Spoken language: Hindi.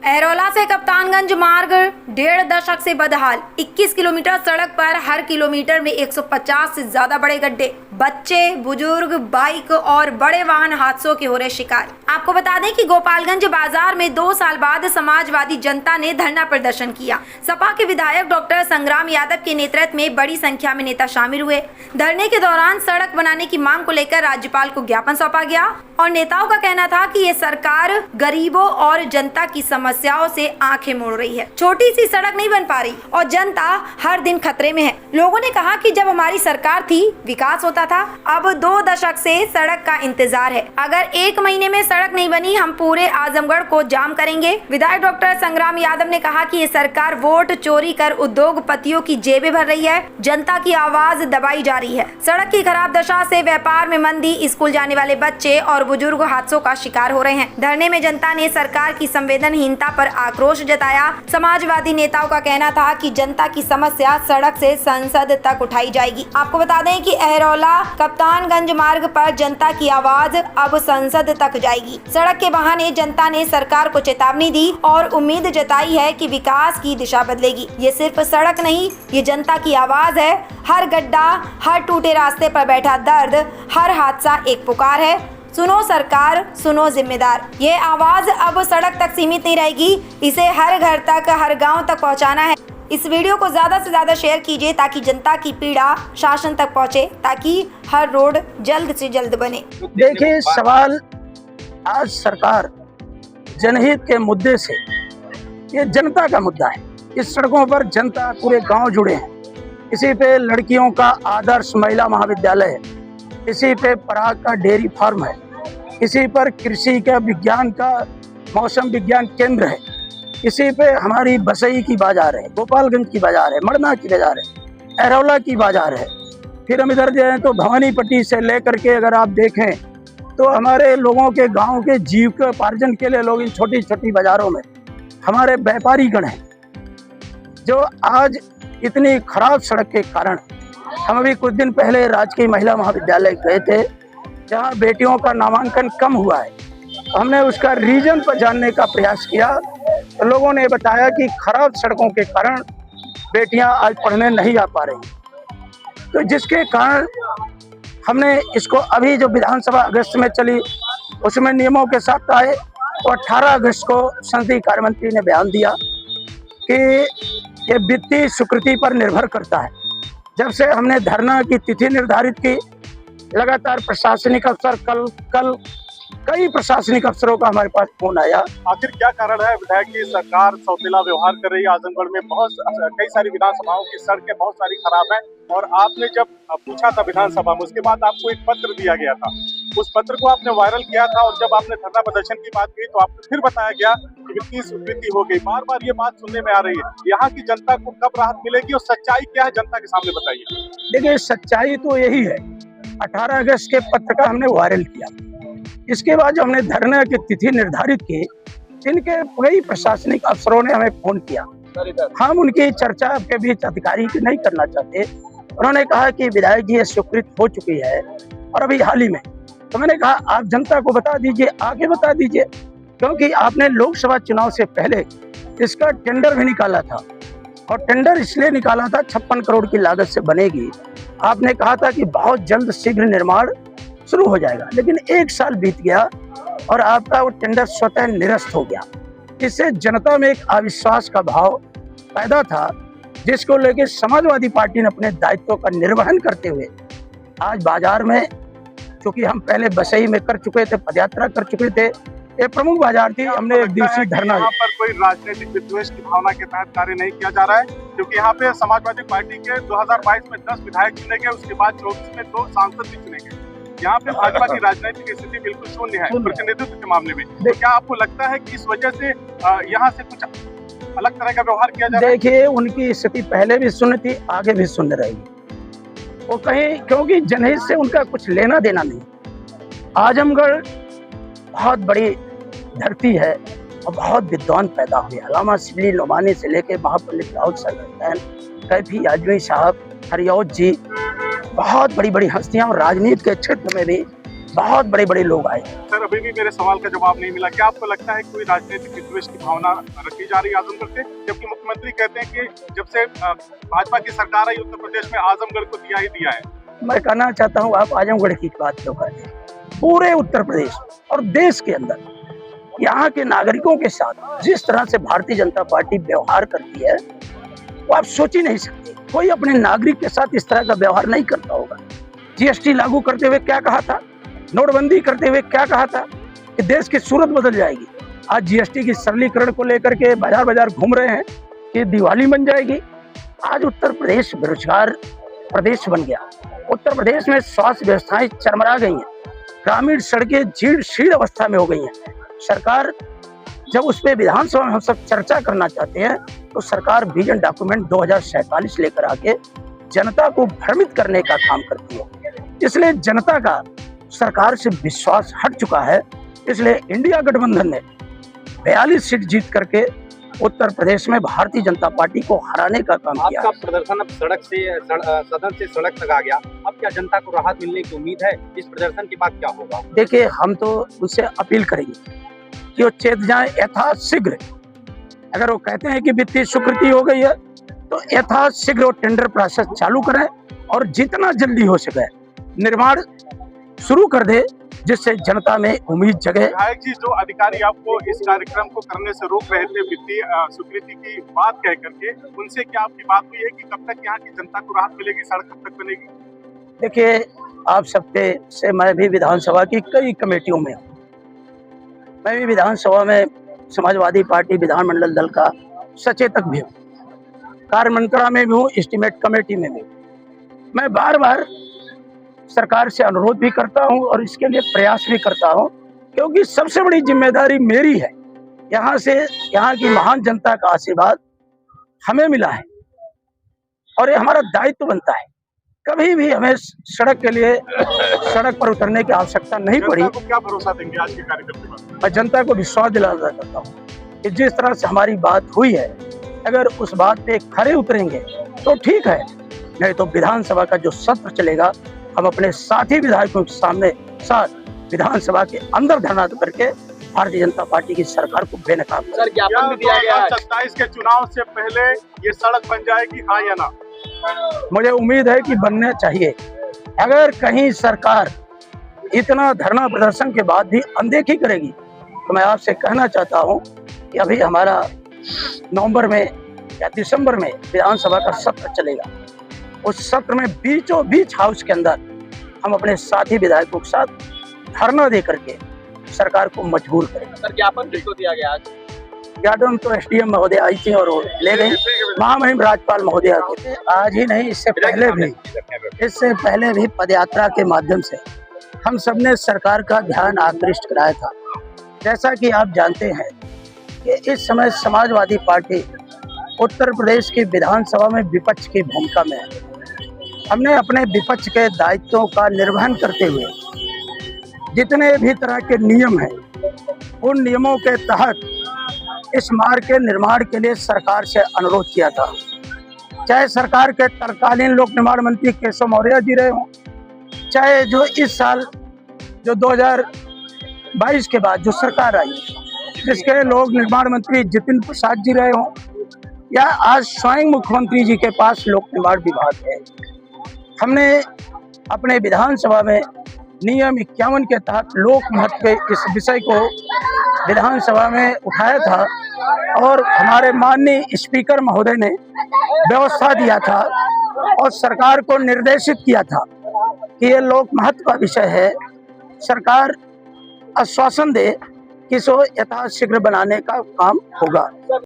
अहरौला से कप्तानगंज मार्ग 1.5 दशक से बदहाल। 21 किलोमीटर सड़क पर हर किलोमीटर में 150 से ज्यादा बड़े गड्ढे। बच्चे, बुजुर्ग, बाइक और बड़े वाहन हादसों के हो रहे शिकार। आपको बता दें कि गोपालगंज बाजार में 2 साल बाद समाजवादी जनता ने धरना प्रदर्शन किया। सपा के विधायक डॉक्टर संग्राम यादव के नेतृत्व में बड़ी संख्या में नेता शामिल हुए। धरने के दौरान सड़क बनाने की मांग को लेकर राज्यपाल को ज्ञापन सौंपा गया और नेताओं का कहना था कि ये सरकार गरीबों और जनता की समस्याओं से आंखें मोड़ रही है। छोटी सी सड़क नहीं बन पा रही और जनता हर दिन खतरे में है। लोगों ने कहा कि जब हमारी सरकार थी विकास होता था, अब 2 दशक से सड़क का इंतजार है। अगर 1 महीने में सड़क नहीं बनी हम पूरे आजमगढ़ को जाम करेंगे। विधायक डॉक्टर संग्राम यादव ने कहा कि ये सरकार वोट चोरी कर उद्योगपतियों की जेबें भर रही है, जनता की आवाज दबाई जा रही है। सड़क की खराब दशा से व्यापार में मंदी, स्कूल जाने वाले बच्चे और बुजुर्ग हादसों का शिकार हो रहे हैं। धरने में जनता ने सरकार की संवेदनहीनता पर आक्रोश जताया। समाजवादी नेताओं का कहना था कि जनता की समस्या सड़क से संसद तक उठाई जाएगी। आपको बता दें कि अहरौला कप्तानगंज मार्ग पर जनता की आवाज अब संसद तक जाएगी। सड़क के बहाने जनता ने सरकार को चेतावनी दी और उम्मीद जताई है कि विकास की दिशा बदलेगी। ये सिर्फ सड़क नहीं, ये जनता की आवाज है। हर गड्ढा, हर टूटे रास्ते पर बैठा दर्द, हर हादसा एक पुकार है। सुनो सरकार, सुनो जिम्मेदार। ये आवाज अब सड़क तक सीमित नहीं रहेगी, इसे हर घर तक, हर गांव तक पहुंचाना है। इस वीडियो को ज्यादा से ज्यादा शेयर कीजिए ताकि जनता की पीड़ा शासन तक पहुंचे, ताकि हर रोड जल्द से जल्द बने। देखिए, सवाल आज सरकार जनहित के मुद्दे से, ये जनता का मुद्दा है। इस सड़कों पर जनता, पूरे गांव जुड़े हैं। इसी पे लड़कियों का आदर्श महिला महाविद्यालय है, इसी पे पराग का डेयरी फार्म है, इसी पर कृषि का विज्ञान का मौसम विज्ञान केंद्र है, इसी पे हमारी बसई की बाजार है, गोपालगंज की बाजार है, मड़ना की बाजार है, अहरौला की बाजार है। फिर हम इधर जाएं तो भवानीपट्टी से लेकर के अगर आप देखें तो हमारे लोगों के गांव के जीविकोपार्जन के लिए लोग इन छोटी छोटी बाजारों में हमारे व्यापारी गण हैं, जो आज इतनी खराब सड़क के कारण, हम अभी कुछ दिन पहले राजकीय महिला महाविद्यालय गए थे जहां बेटियों का नामांकन कम हुआ है। हमने उसका रीजन पर जानने का प्रयास किया तो लोगों ने बताया कि खराब सड़कों के कारण बेटियां आज पढ़ने नहीं आ पा रही। तो जिसके कारण हमने इसको अभी जो विधानसभा अगस्त में चली उसमें नियमों के साथ आए तो 18 अगस्त को संसदीय कार्य मंत्री ने बयान दिया कि ये वित्तीय स्वीकृति पर निर्भर करता है। जब से हमने धरना की तिथि निर्धारित की, लगातार प्रशासनिक अफसर कल कई प्रशासनिक अफसरों का हमारे पास फोन आया। आखिर क्या कारण है विधायक की सरकार सौतेला व्यवहार कर रही है? आजमगढ़ में कई सारी विधानसभाओं की सड़कें बहुत सारी खराब हैं और आपने जब पूछा था विधानसभा में, उसके बाद आपको एक पत्र दिया गया था। उस पत्र को आपने वायरल किया था और जब आपने धरना प्रदर्शन की बात की तो आपको फिर बताया गया कि वित्तीय स्वीकृति हो गई। बार बार ये बात सुनने में आ रही है। यहाँ की जनता को कब राहत मिलेगी और सच्चाई क्या है जनता के सामने बताइए। देखिए, सच्चाई तो यही है, 18 अगस्त के पत्र का हमने वायरल किया। इसके बाद जो हमने धरना की तिथि निर्धारित की, इनके कई प्रशासनिक अफसरों ने हमें फोन किया। हम उनकी चर्चा आपके बीच अधिकारी की नहीं करना चाहते। उन्होंने कहा कि विधायक जी ये स्वीकृत हो चुकी है और अभी हाल ही में। तो मैंने कहा आप जनता को बता दीजिए, आगे बता दीजिए, क्योंकि आपने लोकसभा चुनाव से पहले इसका टेंडर भी निकाला था और टेंडर इसलिए निकाला था 56 करोड़ की लागत से बनेगी। आपने कहा था कि बहुत जल्द शीघ्र निर्माण शुरू हो जाएगा, लेकिन 1 साल बीत गया और आपका वो टेंडर स्वतः निरस्त हो गया। इससे जनता में एक अविश्वास का भाव पैदा था, जिसको लेकर समाजवादी पार्टी ने अपने दायित्वों का निर्वहन करते हुए आज बाजार में, क्योंकि हम पहले बसई में कर चुके थे, पदयात्रा कर चुके थे, ये प्रमुख बाजार थी, हमने एक दिवसीय धरना। यहाँ पर कोई राजनीतिक विद्वेष की भावना के तहत कार्य नहीं किया जा रहा है, क्योंकि यहाँ पे समाजवादी पार्टी के 2022 में 10 विधायक चुने गए, उसके बाद 24 में 2 सांसद भी चुने गए। यहाँ पे भाजपा की राजनीतिक स्थिति बिल्कुल शून्य है प्रतिनिधित्व के मामले में। तो क्या आपको लगता है कि इस वजह से यहाँ से कुछ अलग तरह का व्यवहार किया जा रहा है? देखिए, उनकी स्थिति पहले भी शून्य थी, आगे भी शून्य रहेगी। वो कहीं, क्योंकि जनहित से उनका कुछ लेना देना नहीं। आजमगढ़ बहुत बड़ी धरती है और बहुत विद्वान पैदा हुए। अल्लामा शिबली नोमानी से लेकर महापंडित दाऊद सरदैन, कैफी आजमी साहब, हरियौत जी, बहुत बड़ी बड़ी हस्तियां और राजनीति के क्षेत्र में भी बहुत बड़े बड़े लोग आए। सर, अभी भी मेरे सवाल का जवाब नहीं मिला। क्या आपको लगता है कि कोई राजनीतिक विद्वेष की भावना रखी जा रही है आजमगढ़ से, जबकि मुख्यमंत्री कहते हैं कि जब से भाजपा की सरकार आई उत्तर प्रदेश में आजमगढ़ को दिया ही दिया है। मैं कहना चाहता हूँ, आप आजमगढ़ की बात क्यों करते हैं? पूरे उत्तर प्रदेश और देश के अंदर यहाँ के नागरिकों के साथ जिस तरह से भारतीय जनता पार्टी व्यवहार करती है वो आप सोच ही नहीं सकते। कोई अपने नागरिक के साथ इस तरह का व्यवहार नहीं करता होगा। जीएसटी लागू करते हुए क्या कहा था, नोटबंदी करते हुए क्या कहा था कि देश की सूरत बदल जाएगी। आज जीएसटी की सरलीकरण को लेकर के बाजार बाजार घूम रहे हैं कि दिवाली बन जाएगी। आज उत्तर प्रदेश बेरोजगार प्रदेश बन गया। उत्तर प्रदेश में स्वास्थ्य व्यवस्थाएं चरमरा गई हैं, ग्रामीण सड़कें जीर्ण शीर्ण अवस्था में हो गई हैं। सरकार जब उस पर विधानसभा में हम सब चर्चा करना चाहते हैं तो सरकार विजन डॉक्यूमेंट 2047 लेकर आके जनता को भ्रमित करने का काम करती है। इसलिए जनता का सरकार से विश्वास हट चुका है। इसलिए इंडिया गठबंधन ने 42 सीट जीत करके उत्तर प्रदेश में भारतीय जनता पार्टी को हराने का काम किया। आपका प्रदर्शन अब सदन से सड़क तक आ गया। अब क्या जनता को राहत मिलने की उम्मीद है? इस प्रदर्शन के बाद क्या होगा? देखिए, हम तो उनसे अपील करेंगे कि वो चेत जाए यथाशीघ्र। अगर वो कहते हैं कि वित्तीय स्वीकृति हो गई है तो यथाशीघ्र वो टेंडर प्रोसेस चालू करें और जितना जल्दी हो सके निर्माण शुरू कर दे, जिससे जनता में उम्मीद जगे। विधायक जी, जो अधिकारी आपको इस कार्यक्रम को करने से रोक रहे थे वित्तीय स्वीकृति की बात कह करके, उनसे क्या आपकी बात हुई है कि कब तक यहाँ की जनता को राहत मिलेगी, सड़क कब तक बनेगी? देखिए, आप सबके से मैं भी विधानसभा की कई कमेटियों में हूँ। मैं भी विधानसभा में समाजवादी पार्टी विधानमंडल दल का सचेतक भी हूँ, कार्यमंत्रणा में भी हूँ, एस्टीमेट कमेटी में भी। मैं बार बार सरकार से अनुरोध भी करता हूं और इसके लिए प्रयास भी करता हूं, क्योंकि सबसे बड़ी जिम्मेदारी मेरी है। यहाँ से यहाँ की महान जनता का आशीर्वाद हमें मिला है और ये हमारा दायित्व बनता है। कभी भी हमें सड़क के लिए सड़क पर उतरने की आवश्यकता नहीं पड़ी। जनता को क्या भरोसा देंगे आज के कार्यक्रम के बाद? मैं जनता को विश्वास दिलाना चाहता हूँ कि जिस तरह से हमारी बात हुई है, अगर उस बात पे खरे उतरेंगे तो ठीक है, नहीं तो विधानसभा का जो सत्र चलेगा हम अपने साथी विधायकों के सामने साथ विधानसभा के अंदर धरना करके भारतीय जनता पार्टी की सरकार को बेनकाब। सर, ज्ञापन भी दिया गया है 2027 के चुनाव से पहले ये सड़क बन जाएगी, हाँ या ना? मुझे उम्मीद है कि बनना चाहिए। अगर कहीं सरकार इतना धरना प्रदर्शन के बाद भी अनदेखी करेगी तो मैं आपसे कहना चाहता हूं कि अभी हमारा नवंबर में या दिसंबर में विधानसभा का सत्र चलेगा। उस सत्र में बीचों बीच हाउस के अंदर हम अपने साथी विधायकों के साथ धरना दे करके सरकार को मजबूर करेंगे। सर, ज्ञापन किसको दिया गया आज? ज्ञापन तो एसडीएम महोदय आई थी और ले गई, महामहिम राज्यपाल महोदय आते थे। आज ही नहीं, इससे पहले भी पदयात्रा के माध्यम से हम सबने सरकार का ध्यान आकृष्ट कराया था। जैसा कि आप जानते हैं कि इस समय समाजवादी पार्टी उत्तर प्रदेश की विधानसभा में विपक्ष की भूमिका में है। हमने अपने विपक्ष के दायित्वों का निर्वहन करते हुए जितने भी तरह के नियम हैं उन नियमों के तहत इस मार्ग के निर्माण के लिए सरकार से अनुरोध किया था। चाहे सरकार के तत्कालीन लोक निर्माण मंत्री केशव मौर्य जी रहे हों, चाहे जो इस साल जो 2022 के बाद जो सरकार आई जिसके लोक निर्माण मंत्री जितिन प्रसाद जी रहे हों, या आज स्वयं मुख्यमंत्री जी के पास लोक निर्माण विभाग है। हमने अपने विधानसभा में नियम 51 के तहत लोक महत्व के इस विषय को विधानसभा में उठाया था और हमारे माननीय स्पीकर महोदय ने व्यवस्था दिया था और सरकार को निर्देशित किया था कि ये लोक महत्व का विषय है। सरकार आश्वासन दे कि इसको यथाशीघ्र बनाने का काम होगा।